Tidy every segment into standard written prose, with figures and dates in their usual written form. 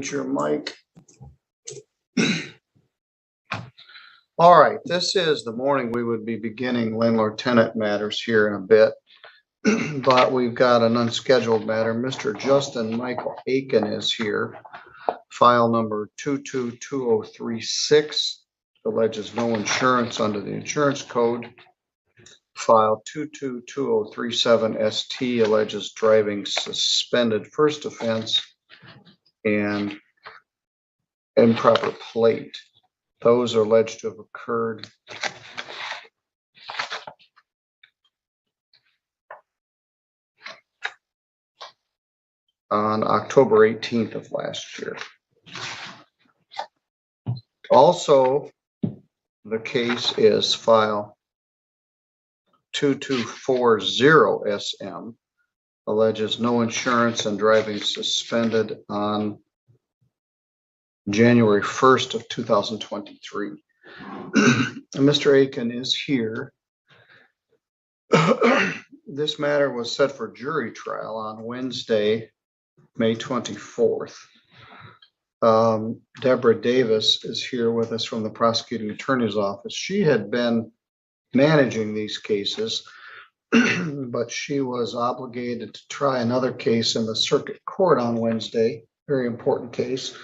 mute your mic. All right, this is the morning we would be beginning landlord-tenant matters here in a bit, but we've got an unscheduled matter. Mr. Justin Michael Aiken is here. File number 222036 alleges no insurance under the insurance code. File 222037 ST alleges driving suspended first offense and improper plate. Those are alleged to have occurred on October 18th of last year. Also, the case is file 2240 SM, alleges no insurance and driving suspended on January 1st of 2023. Mr. Aiken is here. This matter was set for jury trial on Wednesday, May 24th. Deborah Davis is here with us from the prosecuting attorney's office. She had been managing these cases, but she was obligated to try another case in the circuit court on Wednesday, very important case.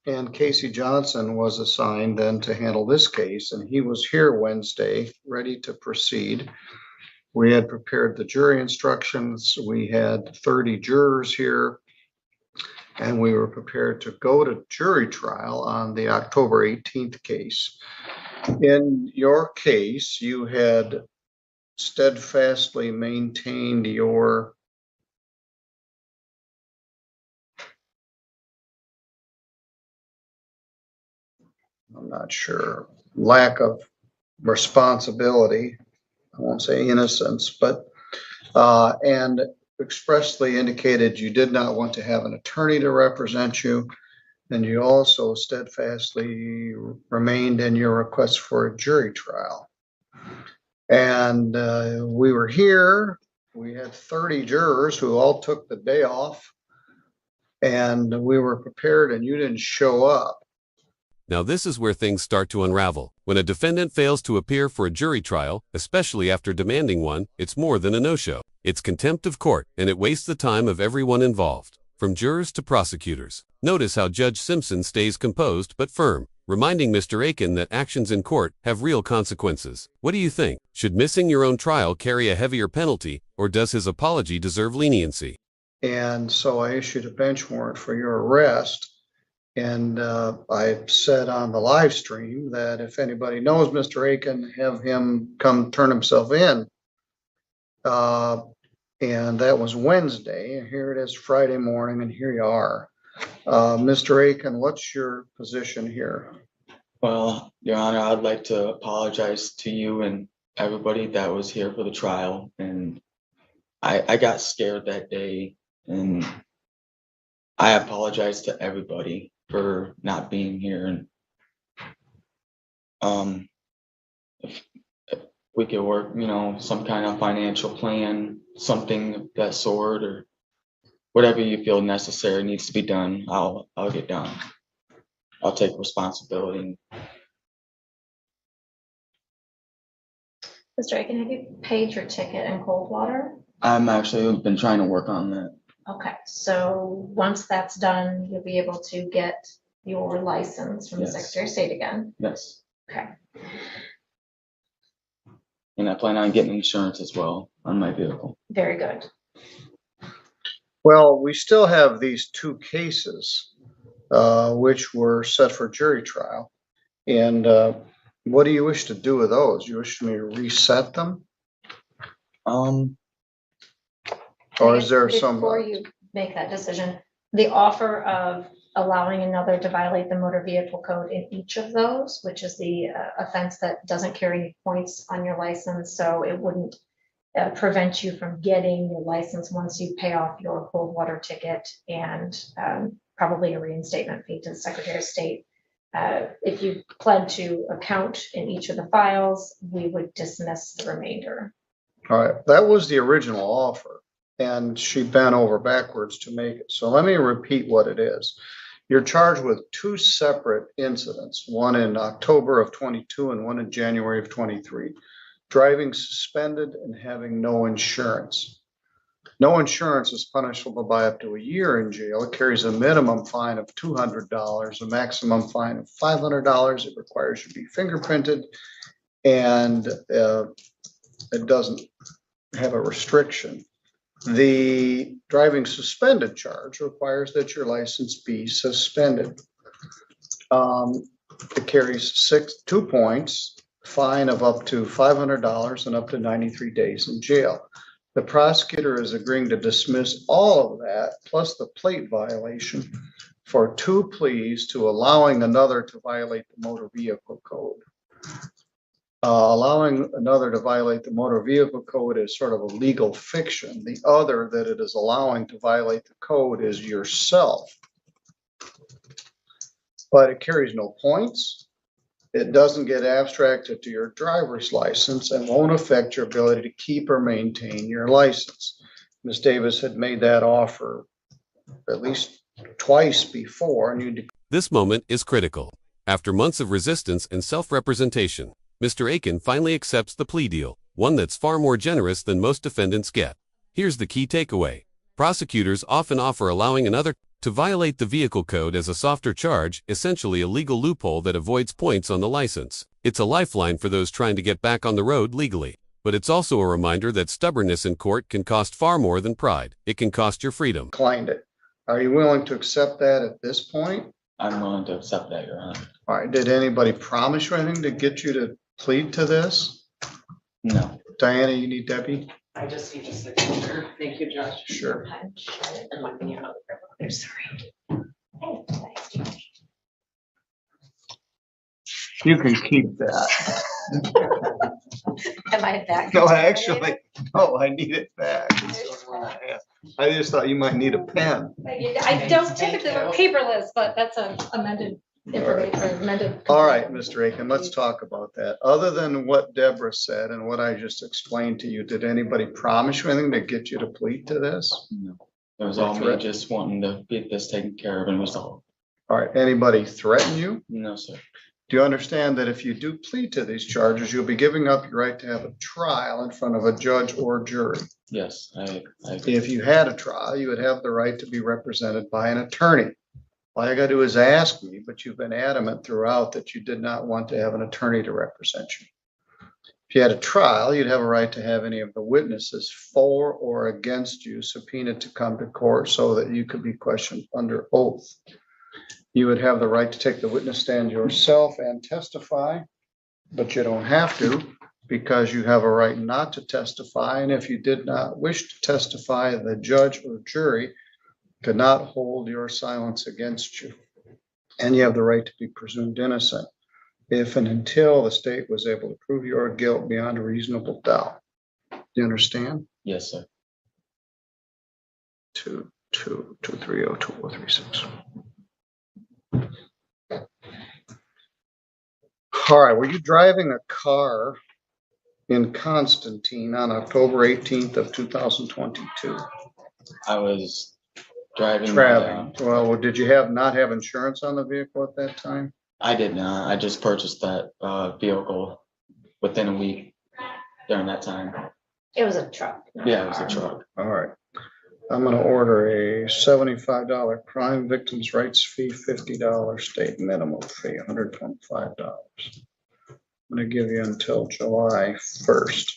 And Casey Johnson was assigned then to handle this case, and he was here Wednesday, ready to proceed. We had prepared the jury instructions. We had 30 jurors here, and we were prepared to go to jury trial on the October 18th case. In your case, you had steadfastly maintained your I'm not sure, lack of responsibility. I won't say innocence, but and expressly indicated you did not want to have an attorney to represent you. And you also steadfastly remained in your request for a jury trial. And we were here. We had 30 jurors who all took the day off, and we were prepared, and you didn't show up. Now this is where things start to unravel. When a defendant fails to appear for a jury trial, especially after demanding one, it's more than a no-show. It's contempt of court, and it wastes the time of everyone involved, from jurors to prosecutors. Notice how Judge Simpson stays composed but firm, reminding Mr. Aiken that actions in court have real consequences. What do you think? Should missing your own trial carry a heavier penalty, or does his apology deserve leniency? And so I issued a bench warrant for your arrest. And I said on the live stream that if anybody knows Mr. Aiken, have him come turn himself in. And that was Wednesday. And here it is Friday morning, and here you are. Mr. Aiken, what's your position here? Well, Your Honor, I'd like to apologize to you and everybody that was here for the trial. And I got scared that day, and I apologize to everybody for not being here. And if we could work, some kind of financial plan, something of that sort, or whatever you feel necessary needs to be done, I'll get done. I'll take responsibility. Mr. Aiken, have you paid your ticket in Coldwater? I'm actually been trying to work on that. Okay, so once that's done, you'll be able to get your license from the Secretary of State again. Yes. Okay. And I plan on getting insurance as well on my vehicle. Very good. Well, we still have these two cases, which were set for jury trial. And what do you wish to do with those? You wish me to reset them? Or is there some? Before you make that decision, the offer of allowing another to violate the motor vehicle code in each of those, which is the offense that doesn't carry any points on your license, so it wouldn't prevent you from getting your license once you pay off your Coldwater ticket and probably a reinstatement fee to the Secretary of State. If you pled to account in each of the files, we would dismiss the remainder. All right, that was the original offer. and she bent over backwards to make it. So let me repeat what it is. You're charged with two separate incidents, one in October of 22 and one in January of 23. Driving suspended and having no insurance. No insurance is punishable by up to a year in jail. It carries a minimum fine of $200, a maximum fine of $500. It requires you to be fingerprinted, and it doesn't have a restriction. The driving suspended charge requires that your license be suspended. It carries 2 points, fine of up to $500 and up to 93 days in jail. The prosecutor is agreeing to dismiss all of that, plus the plate violation, for 2 pleas to allowing another to violate the motor vehicle code. Allowing another to violate the motor vehicle code is sort of a legal fiction. The other that it is allowing to violate the code is yourself. But it carries no points. It doesn't get abstracted to your driver's license and won't affect your ability to keep or maintain your license. Ms. Davis had made that offer at least twice before, and This moment is critical. After months of resistance and self-representation, Mr. Aiken finally accepts the plea deal, one that's far more generous than most defendants get. Here's the key takeaway. Prosecutors often offer allowing another to violate the vehicle code as a softer charge, essentially a legal loophole that avoids points on the license. It's a lifeline for those trying to get back on the road legally. But it's also a reminder that stubbornness in court can cost far more than pride. It can cost your freedom. declined it. Are you willing to accept that at this point? I'm willing to accept that, Your Honor. All right, did anybody promise you anything to get you to plead to this? No. Diana, you need Debbie? I just need a signature. Thank you, Judge. Sure. And let me know. I'm sorry. You can keep that. Am I that? No, actually, no, I need it back. I just thought you might need a pen. I don't typically work paperless, but that's an amended information or amended. All right, Mr. Aiken, let's talk about that. Other than what Deborah said and what I just explained to you, did anybody promise you anything to get you to plead to this? No. It was all me just wanting to get this taken care of and resolved. All right, anybody threaten you? No, sir. Do you understand that if you do plead to these charges, you'll be giving up your right to have a trial in front of a judge or jury? Yes, I If you had a trial, you would have the right to be represented by an attorney. All you gotta do is ask me, but you've been adamant throughout that you did not want to have an attorney to represent you. If you had a trial, you'd have a right to have any of the witnesses for or against you subpoenaed to come to court so that you could be questioned under oath. You would have the right to take the witness stand yourself and testify, but you don't have to because you have a right not to testify. And if you did not wish to testify, the judge or jury could not hold your silence against you. And you have the right to be presumed innocent if and until the state was able to prove your guilt beyond a reasonable doubt. Do you understand? Yes, sir. 2230236. All right, were you driving a car in Constantine on October 18th of 2022? I was driving. Traveling. Well, did you not have insurance on the vehicle at that time? I did not. I just purchased that vehicle within a week during that time. It was a truck. Yeah, it was a truck. All right. I'm going to order a $75 crime victims' rights fee, $50 state minimum fee, $125. I'm going to give you until July 1st.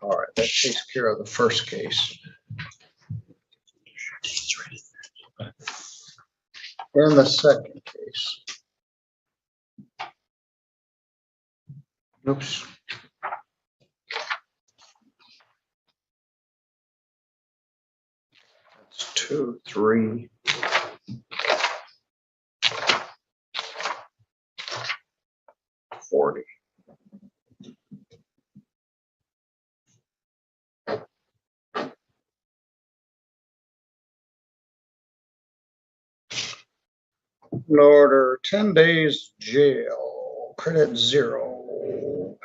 All right, that takes care of the first case. In the second case. Oops. That's 2, 3. An order, 10 days jail, credit 0,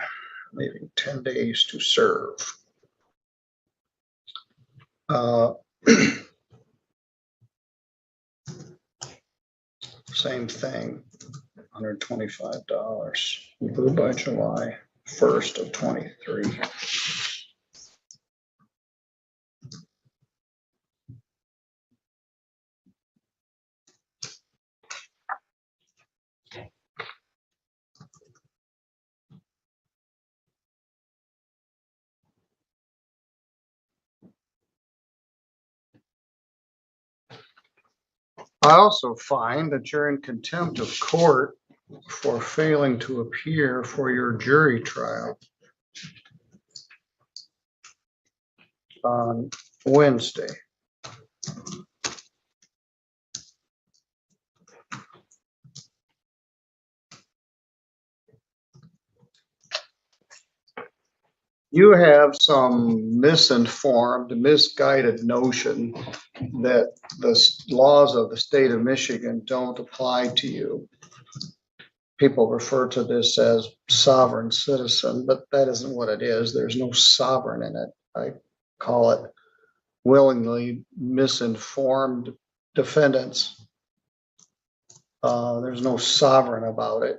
leaving 10 days to serve. Same thing, $125, due by July 1st of 23. I also find that you're in contempt of court for failing to appear for your jury trial on Wednesday. You have some misinformed, misguided notion that the laws of the state of Michigan don't apply to you. People refer to this as sovereign citizen, but that isn't what it is. There's no sovereign in it. I call it willingly misinformed defendants. There's no sovereign about it.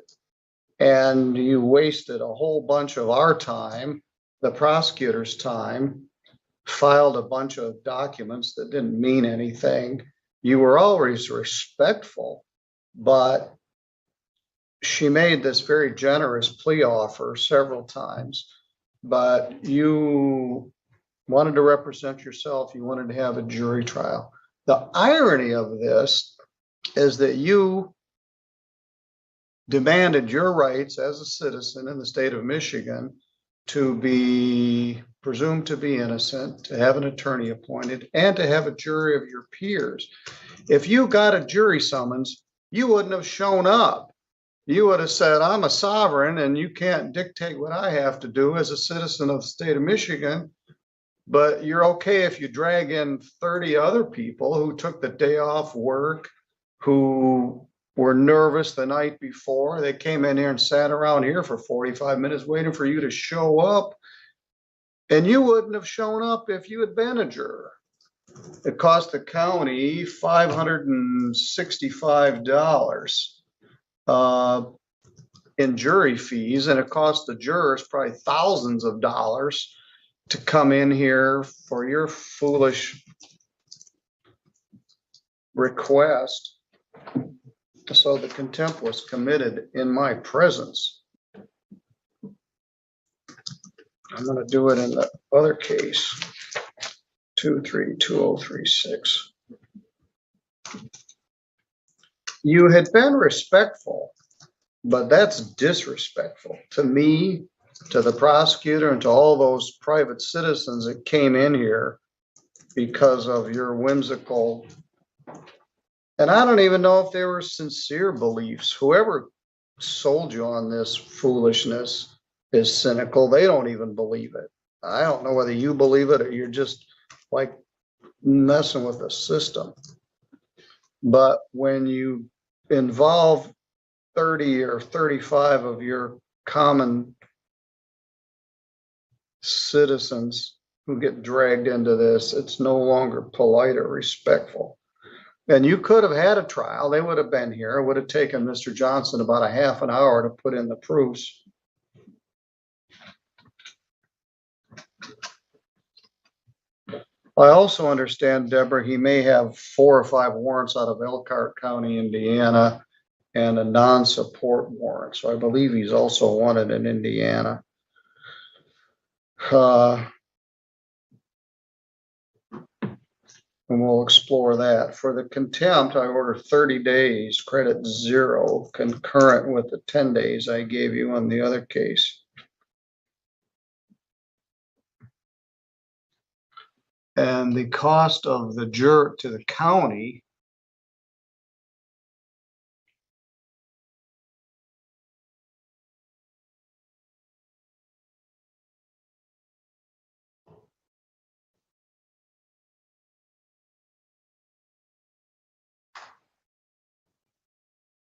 And you wasted a whole bunch of our time, the prosecutor's time, filed a bunch of documents that didn't mean anything. You were always respectful, but she made this very generous plea offer several times, but you wanted to represent yourself. You wanted to have a jury trial. The irony of this is that you demanded your rights as a citizen in the state of Michigan to be presumed to be innocent, to have an attorney appointed, and to have a jury of your peers. If you got a jury summons, you wouldn't have shown up. You would have said, I'm a sovereign and you can't dictate what I have to do as a citizen of the state of Michigan, but you're okay if you drag in 30 other people who took the day off work, who were nervous the night before. They came in here and sat around here for 45 minutes waiting for you to show up. And you wouldn't have shown up if you had been a juror. It cost the county $565 in jury fees, and it cost the jurors probably thousands of dollars to come in here for your foolish request. So the contempt was committed in my presence. I'm going to do it in the other case, 232036. You had been respectful, but that's disrespectful to me, to the prosecutor, and to all those private citizens that came in here because of your whimsical, and I don't even know if they were sincere beliefs. Whoever sold you on this foolishness is cynical. They don't even believe it. I don't know whether you believe it or you're just like messing with the system. But when you involve 30 or 35 of your common citizens who get dragged into this, it's no longer polite or respectful. And you could have had a trial. They would have been here. It would have taken Mr. Johnson about a half an hour to put in the proofs. I also understand, Deborah, he may have 4 or 5 warrants out of Elkhart County, Indiana, and a non-support warrant. So I believe he's also wanted in Indiana. And we'll explore that. For the contempt, I order 30 days, credit 0, concurrent with the 10 days I gave you on the other case. And the cost of the juror to the county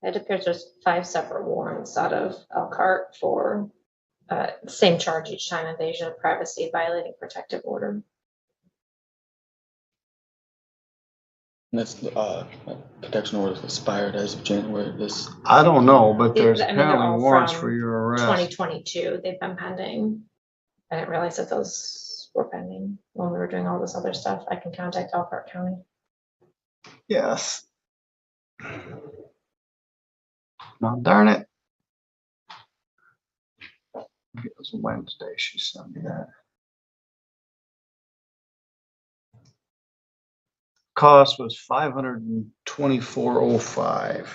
It appears there's 5 separate warrants out of Elkhart for same charge each time: invasion of privacy, violating protective order. And that's protection order expired as of January of this. I don't know, but there's I mean, they're all apparently warrants from for your arrest. 2022, they've been pending. I didn't realize that those were pending when we were doing all this other stuff. I can contact Elkhart County. Yes. Now, darn it. It was Wednesday, she sent me that. Cost was $524.05.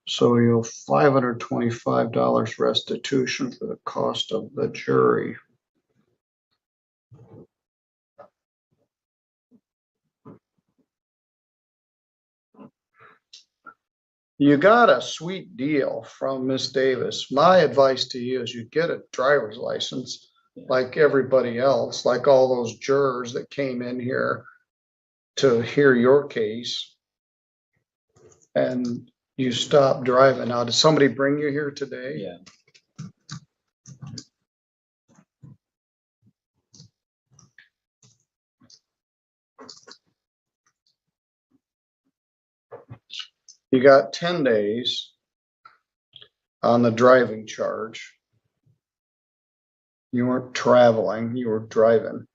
So you'll $525 restitution for the cost of the jury. You got a sweet deal from Miss Davis. My advice to you is you get a driver's license like everybody else, like all those jurors that came in here to hear your case. And you stop driving. Now, did somebody bring you here today? Yeah. You got 10 days on the driving charge. You weren't traveling, you were driving.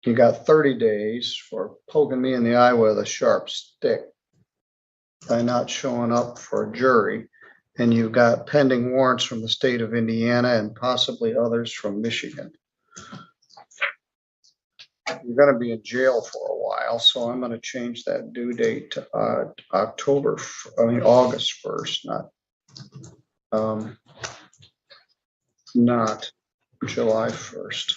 You got 30 days for poking me in the eye with a sharp stick by not showing up for a jury. And you got pending warrants from the state of Indiana and possibly others from Michigan. You're going to be in jail for a while, so I'm going to change that due date to August 1st, not July 1st.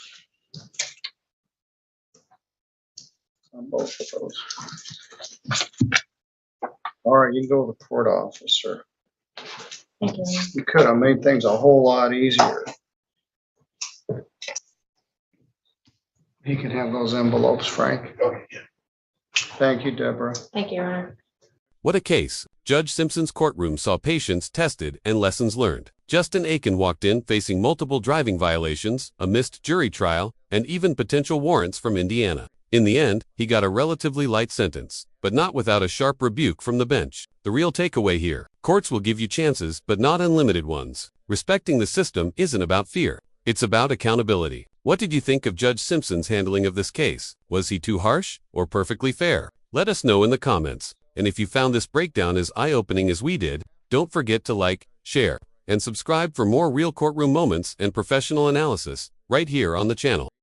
On both of those. All right, you can go to the court officer. Thank you. You could have made things a whole lot easier. You can have those envelopes, Frank. Thank you, Deborah. Thank you, Your Honor. What a case. Judge Simpson's courtroom saw patience tested and lessons learned. Justin Aiken walked in facing multiple driving violations, a missed jury trial, and even potential warrants from Indiana. In the end, he got a relatively light sentence, but not without a sharp rebuke from the bench. The real takeaway here: courts will give you chances, but not unlimited ones. Respecting the system isn't about fear. It's about accountability. What did you think of Judge Simpson's handling of this case? Was he too harsh or perfectly fair? Let us know in the comments. And if you found this breakdown as eye-opening as we did, don't forget to like, share, and subscribe for more real courtroom moments and professional analysis right here on the channel.